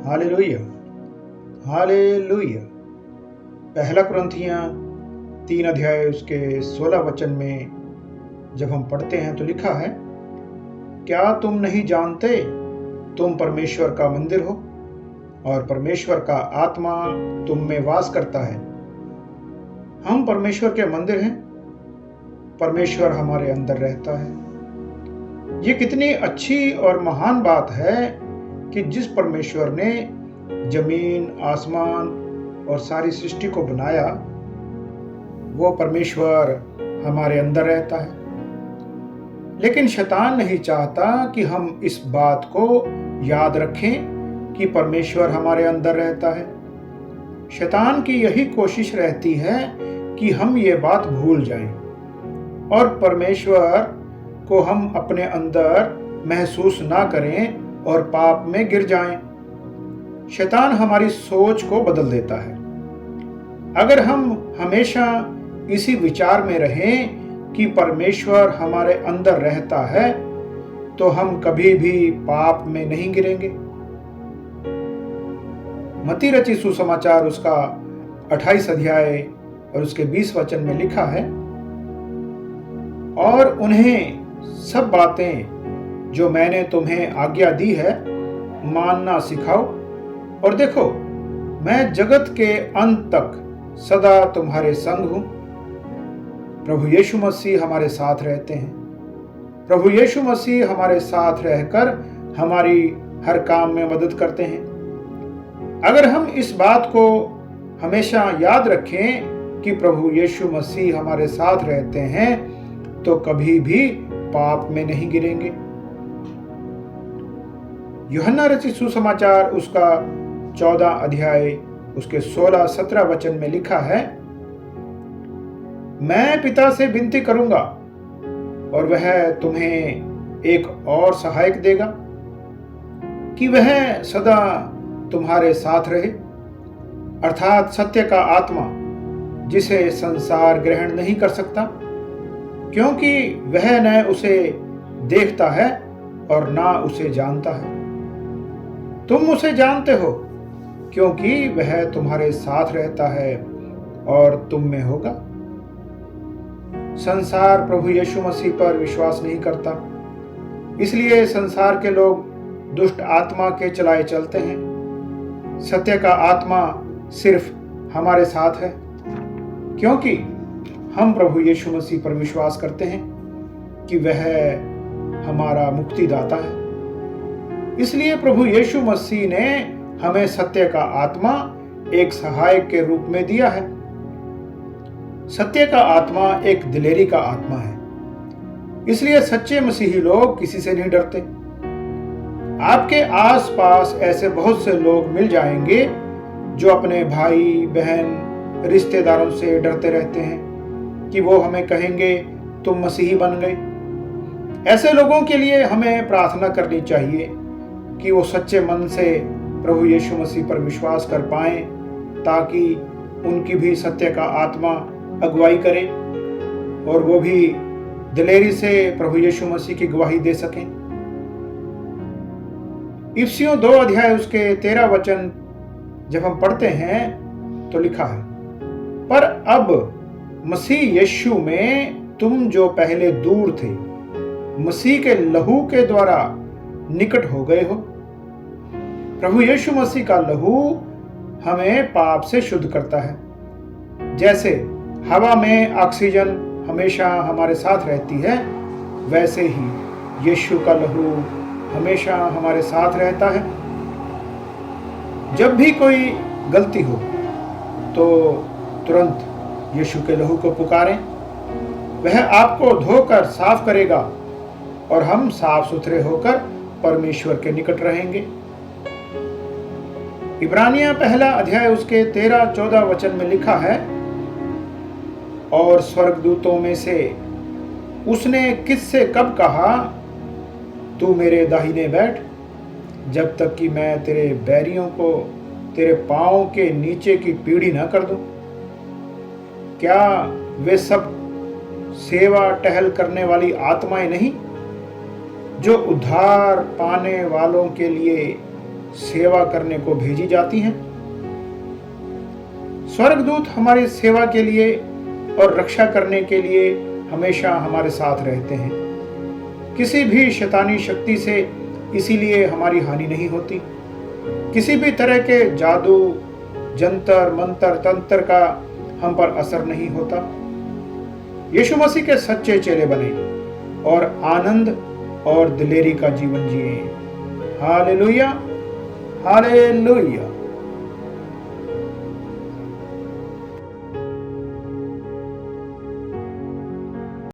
Hallelujah, hallelujah. पहला कुरिन्थियाँ 3 अध्याय उसके 16 वचन में जब हम पढ़ते हैं तो लिखा है, क्या तुम नहीं जानते तुम परमेश्वर का मंदिर हो और परमेश्वर का आत्मा तुम में वास करता है। हम परमेश्वर के मंदिर हैं, परमेश्वर हमारे अंदर रहता है। ये कितनी अच्छी और महान बात है कि जिस परमेश्वर ने जमीन, आसमान और सारी सृष्टि को बनाया, वो परमेश्वर हमारे अंदर रहता है। लेकिन शैतान नहीं चाहता कि हम इस बात को याद रखें कि परमेश्वर हमारे अंदर रहता है। शैतान की यही कोशिश रहती है कि हम ये बात भूल जाएं और परमेश्वर को हम अपने अंदर महसूस ना करें और पाप में गिर जाएं। शैतान हमारी सोच को बदल देता है। अगर हम हमेशा इसी विचार में रहें कि परमेश्वर हमारे अंदर रहता है, तो हम कभी भी पाप में नहीं गिरेंगे। मत्ती रचित सुसमाचार उसका 28 अध्याय और उसके 20 वचन में लिखा है, और उन्हें सब बातें जो मैंने तुम्हें आज्ञा दी है मानना सिखाओ, और देखो मैं जगत के अंत तक सदा तुम्हारे संग हूं। प्रभु यीशु मसीह हमारे साथ रहते हैं। प्रभु यीशु मसीह हमारे साथ रहकर हमारी हर काम में मदद करते हैं। अगर हम इस बात को हमेशा याद रखें कि प्रभु यीशु मसीह हमारे साथ रहते हैं, तो कभी भी पाप में नहीं गिरेंगे। यूहन्ना रचित सुसमाचार उसका 14 अध्याय उसके 16-17 वचन में लिखा है, मैं पिता से विनती करूंगा और वह तुम्हें एक और सहायक देगा कि वह सदा तुम्हारे साथ रहे, अर्थात सत्य का आत्मा, जिसे संसार ग्रहण नहीं कर सकता, क्योंकि वह न उसे देखता है और ना उसे जानता है। तुम उसे जानते हो क्योंकि वह तुम्हारे साथ रहता है और तुम में होगा। संसार प्रभु यीशु मसीह पर विश्वास नहीं करता, इसलिए संसार के लोग दुष्ट आत्मा के चलाए चलते हैं। सत्य का आत्मा सिर्फ हमारे साथ है, क्योंकि हम प्रभु यीशु मसीह पर विश्वास करते हैं कि वह हमारा मुक्तिदाता है। इसलिए प्रभु यीशु मसीह ने हमें सत्य का आत्मा एक सहायक के रूप में दिया है। सत्य का आत्मा एक दिलेरी का आत्मा है, इसलिए सच्चे मसीही लोग किसी से नहीं डरते। आपके आसपास ऐसे बहुत से लोग मिल जाएंगे जो अपने भाई बहन रिश्तेदारों से डरते रहते हैं कि वो हमें कहेंगे तुम मसीही बन गए। ऐसे लोगों के लिए हमें प्रार्थना करनी चाहिए कि वो सच्चे मन से प्रभु यीशु मसीह पर विश्वास कर पाएं, ताकि उनकी भी सत्य का आत्मा अगुवाई करे और वो भी दिलेरी से प्रभु यीशु मसीह की गवाही दे सकें। इफिसियों 2 अध्याय उसके 13 वचन जब हम पढ़ते हैं तो लिखा है, पर अब मसीह यीशु में तुम जो पहले दूर थे, मसीह के लहू के द्वारा निकट हो गए हो। प्रभु यीशु मसीह का लहू हमें पाप से शुद्ध करता है। जैसे हवा में ऑक्सीजन हमेशा हमारे साथ रहती है, वैसे ही यीशु का लहू हमेशा हमारे साथ रहता है। जब भी कोई गलती हो तो तुरंत यीशु के लहू को पुकारें, वह आपको धोकर साफ करेगा और हम साफ सुथरे होकर परमेश्वर के निकट रहेंगे। इब्रानियां 1 अध्याय उसके 13-14 वचन में लिखा है, और स्वर्गदूतों में से उसने किससे कब कहा, तू मेरे दाहिने बैठ, जब तक कि मैं तेरे बैरियों को तेरे पांव के नीचे की पीढ़ी न कर दूं। क्या वे सब सेवा टहल करने वाली आत्माएं नहीं, जो उद्धार पाने वालों के लिए सेवा करने को भेजी जाती हैं। स्वर्गदूत हमारी सेवा के लिए और रक्षा करने के लिए हमेशा हमारे साथ रहते हैं। किसी भी शैतानी शक्ति से इसीलिए हमारी हानि नहीं होती। किसी भी तरह के जादू, जंतर मंतर, तंत्र का हम पर असर नहीं होता। यीशु मसीह के सच्चे चेले बने और आनंद और दिलेरी का जीवन जिए। Hallelujah, hallelujah.